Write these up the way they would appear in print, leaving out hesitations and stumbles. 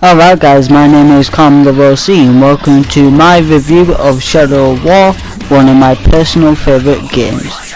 Alright guys, my name is ComDouble-C and welcome to my review of Shadow of War, one of my personal favourite games.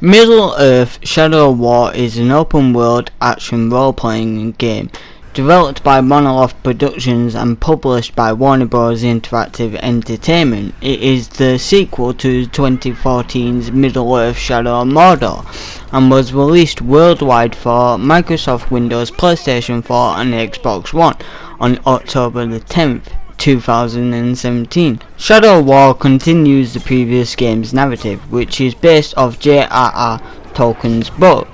Middle-earth: Shadow of War is an open-world action role-playing game developed by Monolith Productions and published by Warner Bros. Interactive Entertainment. It is the sequel to 2014's Middle-earth: Shadow of Mordor and was released worldwide for Microsoft Windows, PlayStation 4 and Xbox One on October the 10th. 2017. Shadow of War continues the previous game's narrative, which is based off J.R.R. Tolkien's book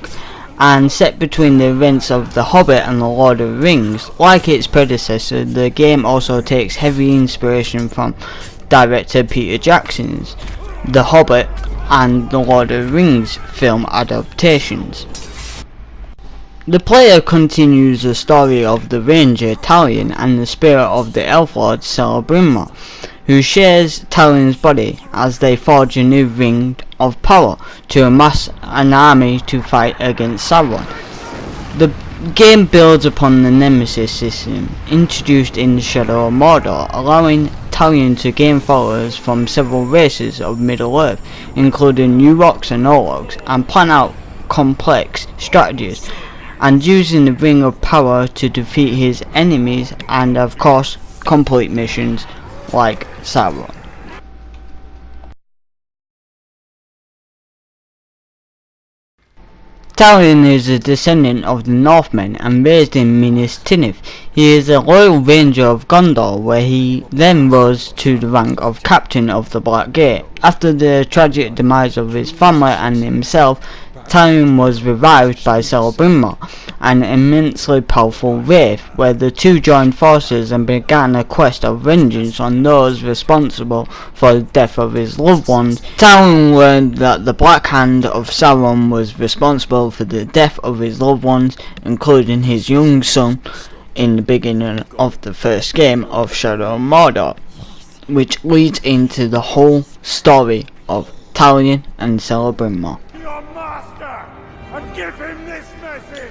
and set between the events of The Hobbit and The Lord of the Rings. Like its predecessor, the game also takes heavy inspiration from director Peter Jackson's The Hobbit and The Lord of the Rings film adaptations. The player continues the story of the Ranger Talion and the spirit of the Elf Lord Celebrimbor, who shares Talion's body as they forge a new ring of power to amass an army to fight against Sauron. The game builds upon the Nemesis system introduced in Shadow of Mordor, allowing Talion to gain followers from several races of Middle-earth, including New Rocks and Orcs, and plan out complex strategies and using the Ring of Power to defeat his enemies and of course complete missions like Sauron. Talion is a descendant of the Northmen and raised in Minas Tirith. He is a loyal ranger of Gondor, where he then rose to the rank of Captain of the Black Gate. After the tragic demise of his family and himself, Talion was revived by Celebrimbor, an immensely powerful wraith, where the two joined forces and began a quest of vengeance on those responsible for the death of his loved ones. Talion learned that the Black Hand of Sauron was responsible for the death of his loved ones, including his young son, in the beginning of the first game of Shadow of Mordor, which leads into the whole story of Talion and Celebrimbor.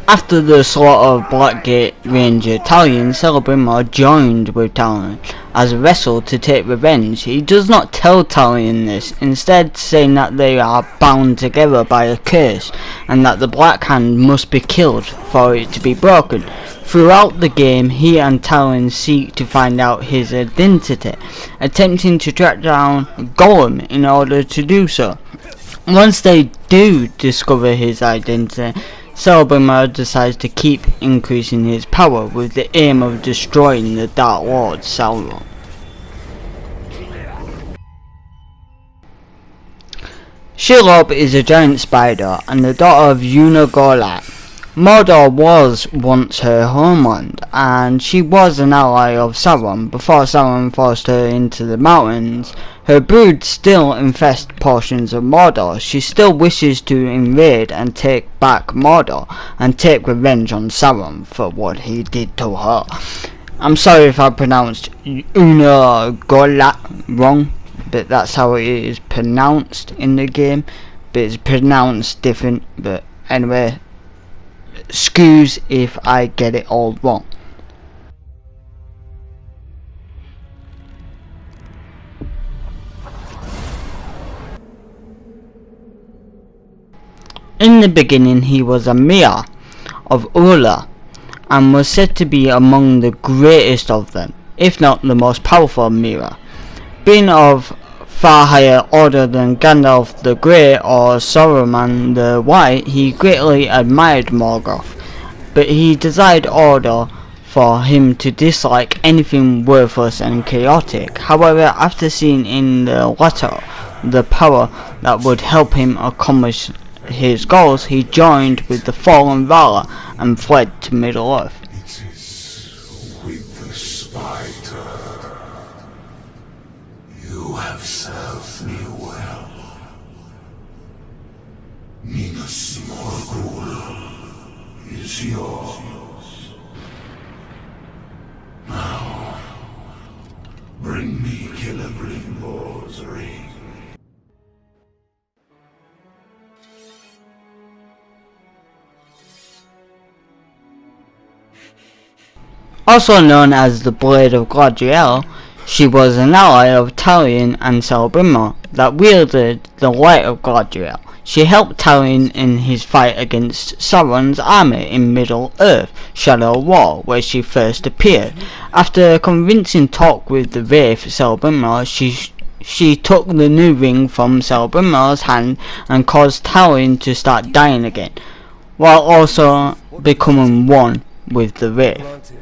After the slaughter of Blackgate Ranger Talion, Celebrimbor joined with Talion as a vessel to take revenge. He does not tell Talion this, instead saying that they are bound together by a curse and that the Black Hand must be killed for it to be broken. Throughout the game, he and Talion seek to find out his identity, attempting to track down Gollum in order to do so. Once they do discover his identity, Celebrimbor decides to keep increasing his power with the aim of destroying the Dark Lord Sauron. Shelob is a giant spider and the daughter of Ungoliant. Mordor was once her homeland, and she was an ally of Sauron before Sauron forced her into the mountains. Her brood still infest portions of Mordor. She still wishes to invade and take back Mordor and take revenge on Sauron for what he did to her. I'm sorry if I pronounced Ungoliant wrong, but that's how it is pronounced in the game, but it's pronounced different. But anyway, excuse if I get it all wrong. In the beginning he was a Mayor of Ula and was said to be among the greatest of them, if not the most powerful Mayor. Being of far higher order than Gandalf the Grey or Saruman the White, he greatly admired Morgoth, but he desired order for him to dislike anything worthless and chaotic. However, after seeing in the latter the power that would help him accomplish his goals, he joined with the fallen Valar and fled to Middle-earth. It is with the spider. You have served me well. Minas Morgul is yours. Now, bring me Celebrimbor's ring. Also known as the Blade of Galadriel, she was an ally of Talion and Celebrimbor that wielded the Light of Galadriel. She helped Talion in his fight against Sauron's army in Middle-earth, Shadow War, where she first appeared. After a convincing talk with the Wraith Celebrimbor, she took the new ring from Celebrimbor's hand and caused Talion to start dying again, while also becoming one with the Wraith.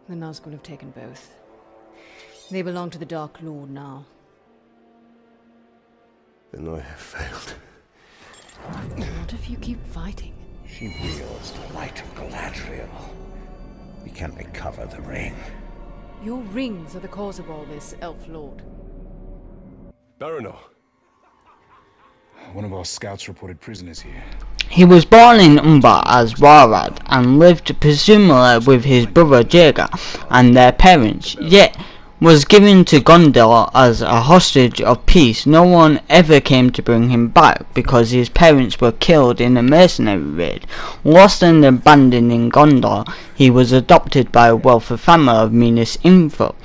The Nazgul have taken both. They belong to the Dark Lord now. Then I have failed. What if you keep fighting? She wields the light of Galadriel. We can recover the ring. Your rings are the cause of all this, Elf Lord. Baranor. One of our scouts reported prisoners here. He was born in Umbar as Warad and lived presumably with his brother Jaeger and their parents, yet was given to Gondor as a hostage of peace. No one ever came to bring him back because his parents were killed in a mercenary raid. Lost and abandoned in Gondor, he was adopted by a wealthy family of Minas Ithil,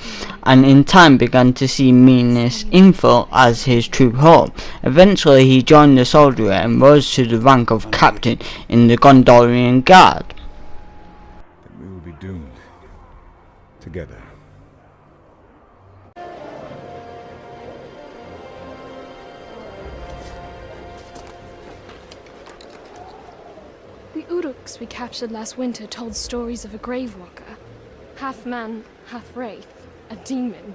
and in time began to see Minas Ithil as his true home. Eventually he joined the soldiery and rose to the rank of captain in the Gondorian Guard. Then we will be doomed. Together. The Uruks we captured last winter told stories of a Gravewalker. Half man, half wraith. A demon.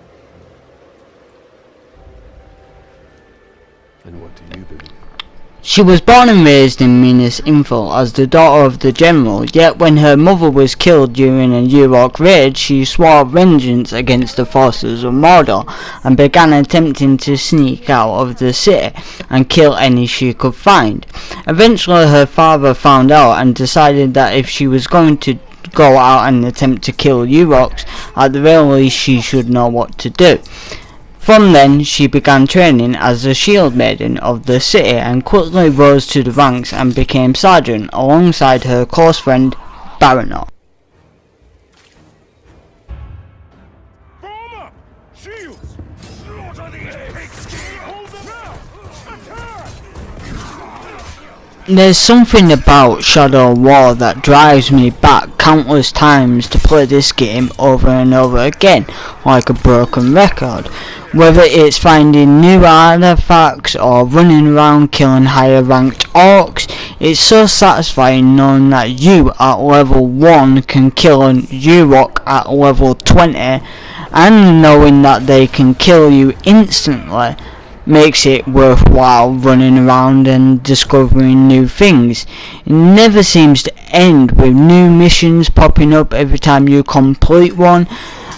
And what do you believe? She was born and raised in Minas Ithil as the daughter of the general, yet when her mother was killed during a Uruk raid, she swore vengeance against the forces of Mordor and began attempting to sneak out of the city and kill any she could find. Eventually her father found out and decided that if she was going to go out and attempt to kill Uruks, at the very least she should know what to do. From then, she began training as a shield maiden of the city and quickly rose to the ranks and became sergeant alongside her close friend Baranor. Form up! Shields! Slaughter these pigs! Hold them now! Attack! There's something about Shadow War that drives me back countless times to play this game over and over again, like a broken record. Whether it's finding new artifacts or running around killing higher ranked orcs, it's so satisfying knowing that you at level 1 can kill an Uruk at level 20, and knowing that they can kill you instantly makes it worthwhile running around and discovering new things. It never seems to end with new missions popping up every time you complete one,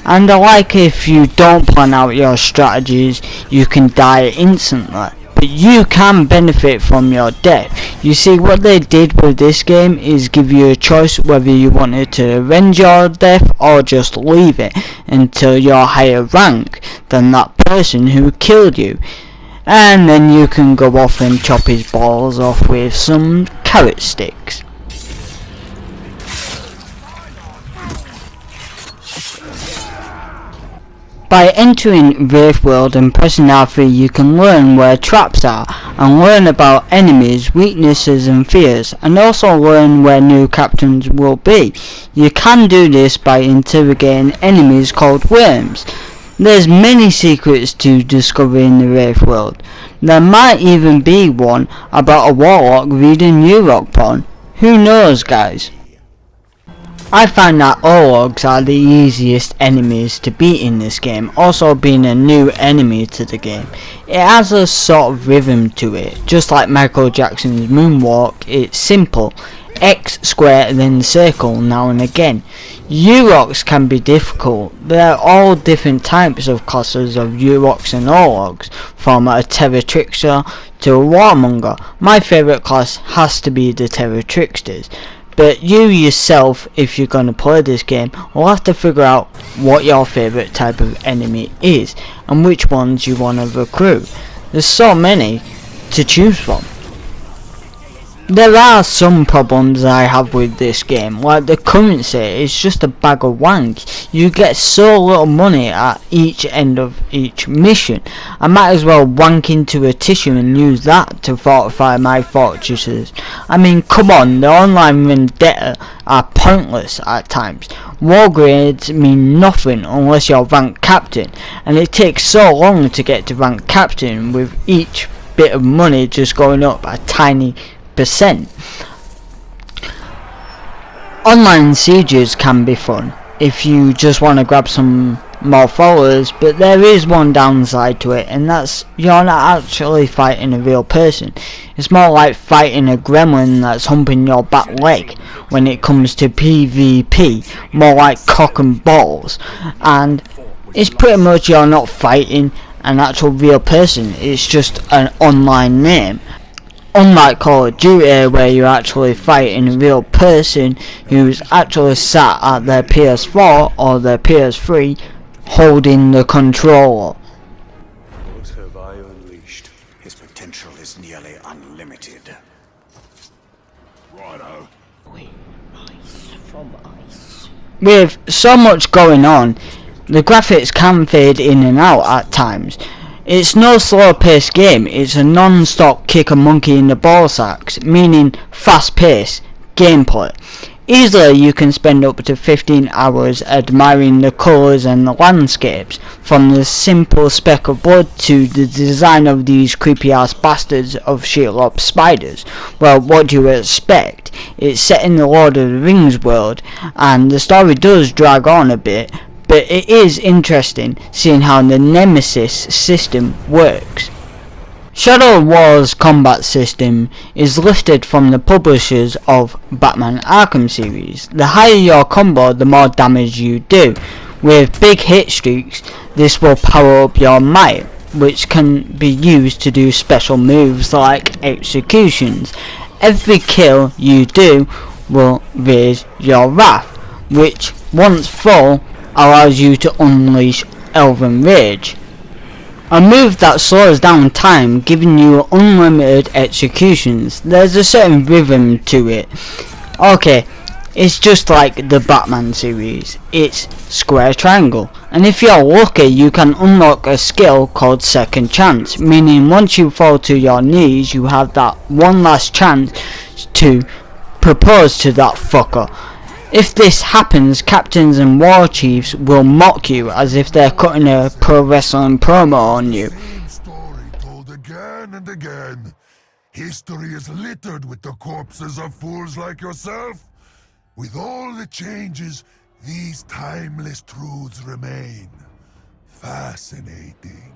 and I like if you don't plan out your strategies, you can die instantly, but you can benefit from your death. You see, what they did with this game is give you a choice whether you wanted to avenge your death or just leave it until you're higher rank than that person who killed you. And then you can go off and chop his balls off with some carrot sticks. By entering Wraithworld and pressing R3, you can learn where traps are and learn about enemies, weaknesses and fears, and also learn where new captains will be. You can do this by interrogating enemies called worms. There's many secrets to discover in the Wraithworld. There might even be one about a warlock reading Uruk porn. Who knows, guys? I find that Orlogs are the easiest enemies to beat in this game, also being a new enemy to the game. It has a sort of rhythm to it, just like Michael Jackson's Moonwalk. It's simple, X, square, then circle now and again. Uruks can be difficult. There are all different types of classes of Uruks and Orlogs, from a Terror Trickster to a Warmonger. My favourite class has to be the Terror Tricksters. But you yourself, if you're going to play this game, will have to figure out what your favourite type of enemy is and which ones you want to recruit. There's so many to choose from. There are some problems I have with this game, like the currency is just a bag of wank. You get so little money at each end of each mission. I might as well wank into a tissue and use that to fortify my fortresses. I mean, come on, the online vendetta are pointless at times. War grades mean nothing unless you're rank captain, and it takes so long to get to rank captain with each bit of money just going up a tiny percent. Online sieges can be fun if you just want to grab some more followers, but there is one downside to it, and that's you're not actually fighting a real person. It's more like fighting a gremlin that's humping your back leg when it comes to PvP, more like cock and balls, and it's pretty much you're not fighting an actual real person, it's just an online name. Unlike Call of Duty, where you're actually fighting a real person who's actually sat at their PS4 or their PS3 holding the controller. What have I unleashed? His potential is nearly unlimited. Righto. With so much going on, the graphics can fade in and out at times. It's no slow paced game, it's a non-stop kick a monkey in the ball sacks, meaning fast paced gameplay. Easily you can spend up to 15 hours admiring the colours and the landscapes, from the simple speck of blood to the design of these creepy ass bastards of Shelob spiders. Well, what do you expect? It's set in the Lord of the Rings world, and the story does drag on a bit, but it is interesting seeing how the Nemesis system works. Shadow of War's combat system is lifted from the publishers of Batman Arkham series. The higher your combo, the more damage you do. With big hit streaks, this will power up your might, which can be used to do special moves like executions. Every kill you do will raise your wrath, which once full allows you to unleash Elven Rage, a move that slows down time, giving you unlimited executions. There's a certain rhythm to it. Okay, it's just like the Batman series. It's square triangle, and if you're lucky you can unlock a skill called Second Chance, meaning once you fall to your knees you have that one last chance to propose to that fucker. If this happens, captains and war chiefs will mock you as if they're cutting a pro wrestling promo on you. Same story told again and again. History is littered with the corpses of fools like yourself. With all the changes, these timeless truths remain. Fascinating.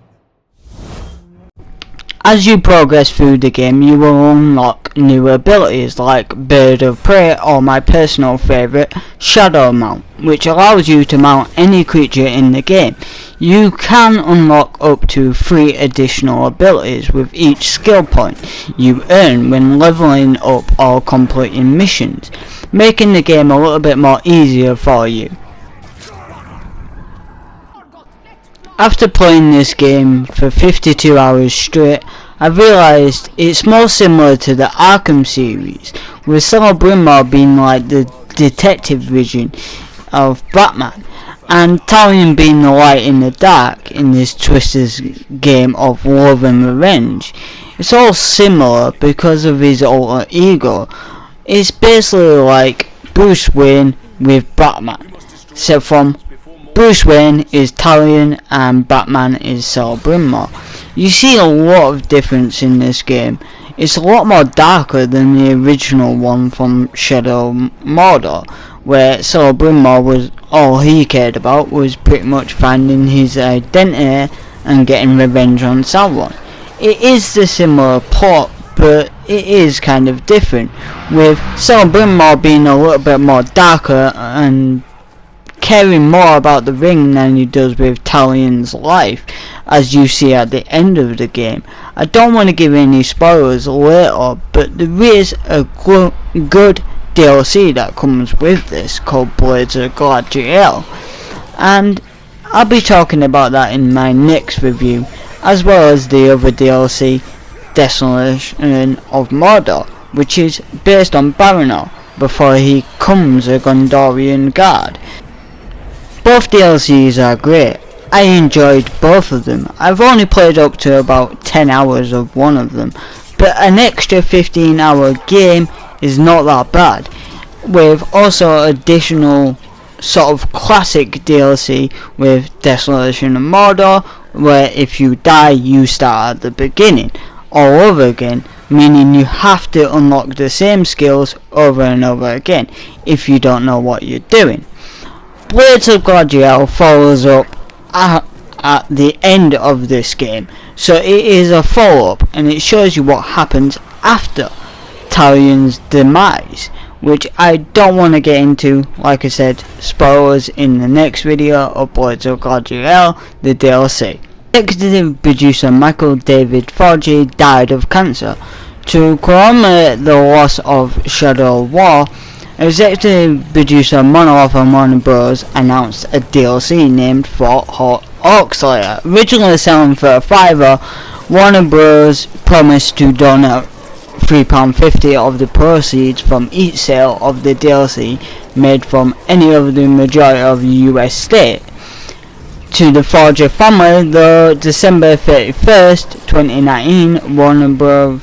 As you progress through the game, you will unlock new abilities like Bird of Prey, or my personal favourite, Shadow Mount, which allows you to mount any creature in the game. You can unlock up to 3 additional abilities with each skill point you earn when leveling up or completing missions, making the game a little bit more easier for you. After playing this game for 52 hours straight, I realised it's more similar to the Arkham series, with Celebrimor being like the detective vision of Batman, and Talion being the light in the dark in this twisted game of love and revenge. It's all similar because of his alter ego. It's basically like Bruce Wayne with Batman, except from Bruce Wayne is Talion and Batman is Celebrimor. You see a lot of difference in this game. It's a lot more darker than the original one from Shadow Mordor, where Celebrimor was all he cared about was pretty much finding his identity and getting revenge on Sauron. It is the similar plot, but it is kind of different, with Celebrimor being a little bit more darker and caring more about the ring than he does with Talion's life, as you see at the end of the game. I don't want to give any spoilers later, but there is a good DLC that comes with this called Blades of Galadriel, and I'll be talking about that in my next review, as well as the other DLC, Desolation of Mordor, which is based on Baranor before he becomes a Gondorian guard. Both DLCs are great. I enjoyed both of them. I've only played up to about 10 hours of one of them, but an extra 15-hour game is not that bad, with also additional sort of classic DLC with Desolation of Mordor, where if you die you start at the beginning all over again, meaning you have to unlock the same skills over and over again if you don't know what you're doing. Blades of Galadriel follows up at the end of this game, so it is a follow-up and it shows you what happens after Talion's demise, which I don't want to get into. Like I said, spoilers in the next video of Blades of Galadriel, the DLC. Executive producer Michael David Forgey died of cancer. To commemorate the loss of Shadow of War, executive producer Monolith and Warner Bros. Announced a DLC named Fort Orcslayer. Originally selling for a $5, Warner Bros. Promised to donate £3.50 of the proceeds from each sale of the DLC made from any of the majority of the US state to the Forger family. Though December 31st, 2019, Warner Bros.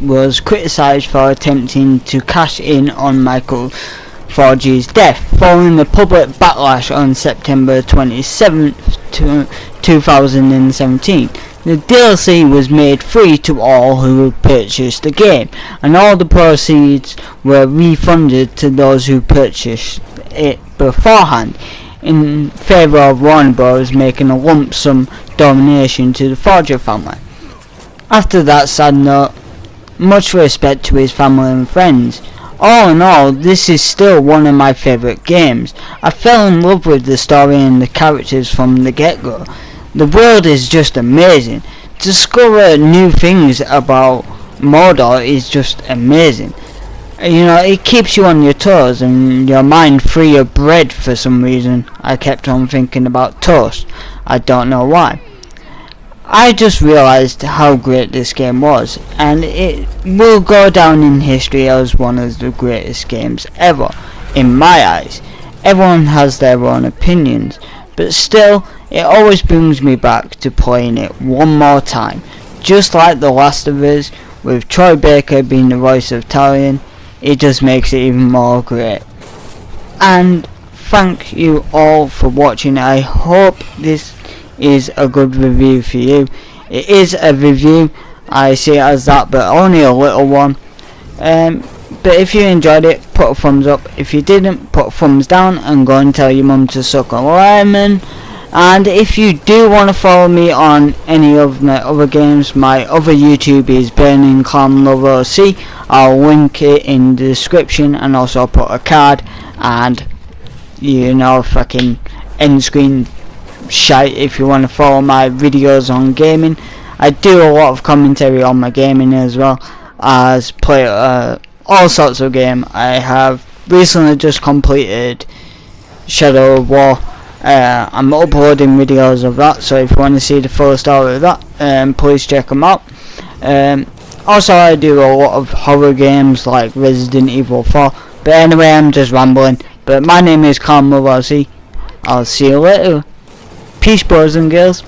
Was criticised for attempting to cash in on Michael Forgey's death, following the public backlash on September 27, 2017. The DLC was made free to all who purchased the game, and all the proceeds were refunded to those who purchased it beforehand, in favour of Warner Bros. Making a lump sum donation to the Forger family. After that sad note, much respect to his family and friends. All in all, this is still one of my favourite games. I fell in love with the story and the characters from the get-go. The world is just amazing. To discover new things about Mordor is just amazing. You know, it keeps you on your toes and your mind free of bread for some reason. I kept on thinking about toast. I don't know why. I just realised how great this game was, and it will go down in history as one of the greatest games ever, in my eyes. Everyone has their own opinions, but still, it always brings me back to playing it one more time. Just like The Last of Us, with Troy Baker being the voice of Talion, it just makes it even more great. And thank you all for watching. I hope this is a good review for you. It is a review, I see it as that, but only a little one. But if you enjoyed it, put a thumbs up. If you didn't, put a thumbs down and go and tell your mum to suck a lemon. And if you do want to follow me on any of my other games, my other YouTube is Burning Clan Lover OC. I'll link it in the description, and also put a card and, you know, fucking end screen shite if you want to follow my videos on gaming. I do a lot of commentary on my gaming as well as play all sorts of game. I have recently just completed Shadow of War. I'm uploading videos of that, so if you want to see the full story of that, please check them out. Also, I do a lot of horror games like Resident Evil 4, but anyway, I'm just rambling. But my name is Calm Murasi. I'll see you later. Peace, boys and girls.